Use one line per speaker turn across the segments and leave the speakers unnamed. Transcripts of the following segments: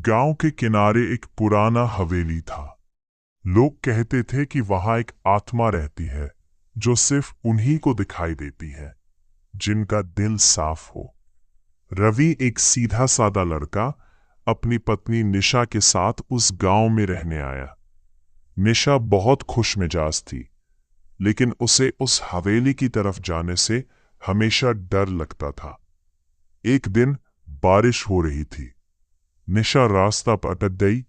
गांव के किनारे एक पुराना हवेली था। लोग कहते थे कि वहां एक आत्मा रहती है जो सिर्फ उन्हीं को दिखाई देती है जिनका दिल साफ हो। रवि एक सीधा सादा लड़का अपनी पत्नी निशा के साथ उस गांव में रहने आया। निशा बहुत खुश मिजाज थी, लेकिन उसे उस हवेली की तरफ जाने से हमेशा डर लगता था। एक दिन बारिश हो रही थी। निशा रास्ता भटक गई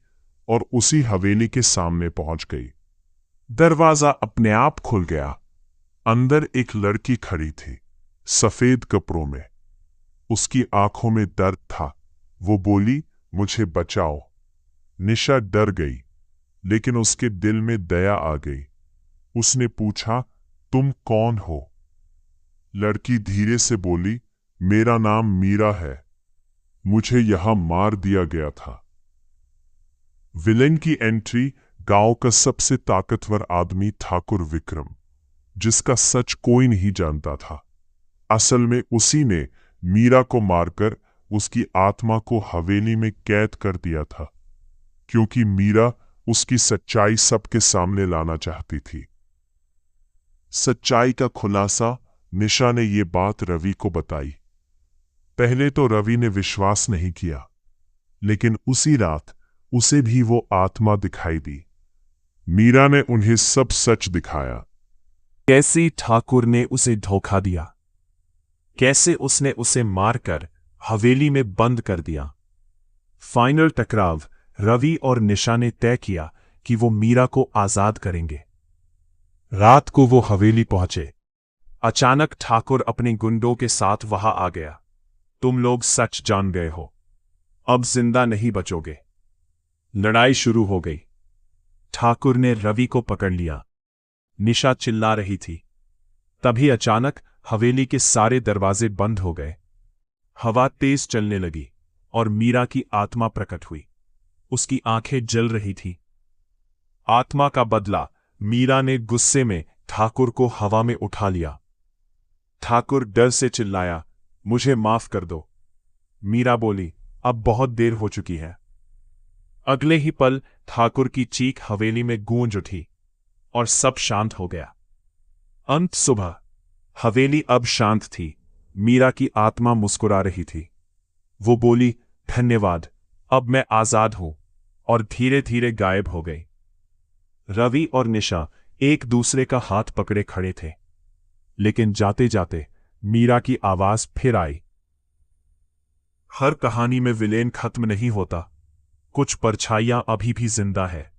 और उसी हवेली के सामने पहुंच गई। दरवाजा अपने आप खुल गया। अंदर एक लड़की खड़ी थी, सफेद कपड़ों में। उसकी आंखों में दर्द था। वो बोली, मुझे बचाओ। निशा डर गई, लेकिन उसके दिल में दया आ गई। उसने पूछा, तुम कौन हो? लड़की धीरे से बोली, मेरा नाम मीरा है। मुझे यहां मार दिया गया था। विलेन की एंट्री। गांव का सबसे ताकतवर आदमी ठाकुर विक्रम, जिसका सच कोई नहीं जानता था। असल में उसी ने मीरा को मारकर उसकी आत्मा को हवेली में कैद कर दिया था, क्योंकि मीरा उसकी सच्चाई सबके सामने लाना चाहती थी। सच्चाई का खुलासा निशा ने ये बात रवि को बताई। पहले तो रवि ने विश्वास नहीं किया, लेकिन उसी रात उसे भी वो आत्मा दिखाई दी। मीरा ने उन्हें सब सच दिखाया।
कैसे ठाकुर ने उसे धोखा दिया, कैसे उसने उसे मारकर हवेली में बंद कर दिया। फाइनल टकराव। रवि और निशा ने तय किया कि वो मीरा को आजाद करेंगे। रात को वो हवेली पहुंचे। अचानक ठाकुर अपने गुंडों के साथ वहां आ गया। तुम लोग सच जान गए हो, अब जिंदा नहीं बचोगे। लड़ाई शुरू हो गई। ठाकुर ने रवि को पकड़ लिया। निशा चिल्ला रही थी। तभी अचानक हवेली के सारे दरवाजे बंद हो गए। हवा तेज चलने लगी और मीरा की आत्मा प्रकट हुई। उसकी आंखें जल रही थी। आत्मा का बदला। मीरा ने गुस्से में ठाकुर को हवा में उठा लिया। ठाकुर डर से चिल्लाया, मुझे माफ कर दो। मीरा बोली, अब बहुत देर हो चुकी है। अगले ही पल ठाकुर की चीख हवेली में गूंज उठी और सब शांत हो गया। अंत सुबह। हवेली अब शांत थी। मीरा की आत्मा मुस्कुरा रही थी। वो बोली, धन्यवाद, अब मैं आजाद हूं, और धीरे धीरे गायब हो गई। रवि और निशा एक दूसरे का हाथ पकड़े खड़े थे, लेकिन जाते जाते मीरा की आवाज फिर आई। हर कहानी में विलेन खत्म नहीं होता, कुछ परछाइयां अभी भी जिंदा है।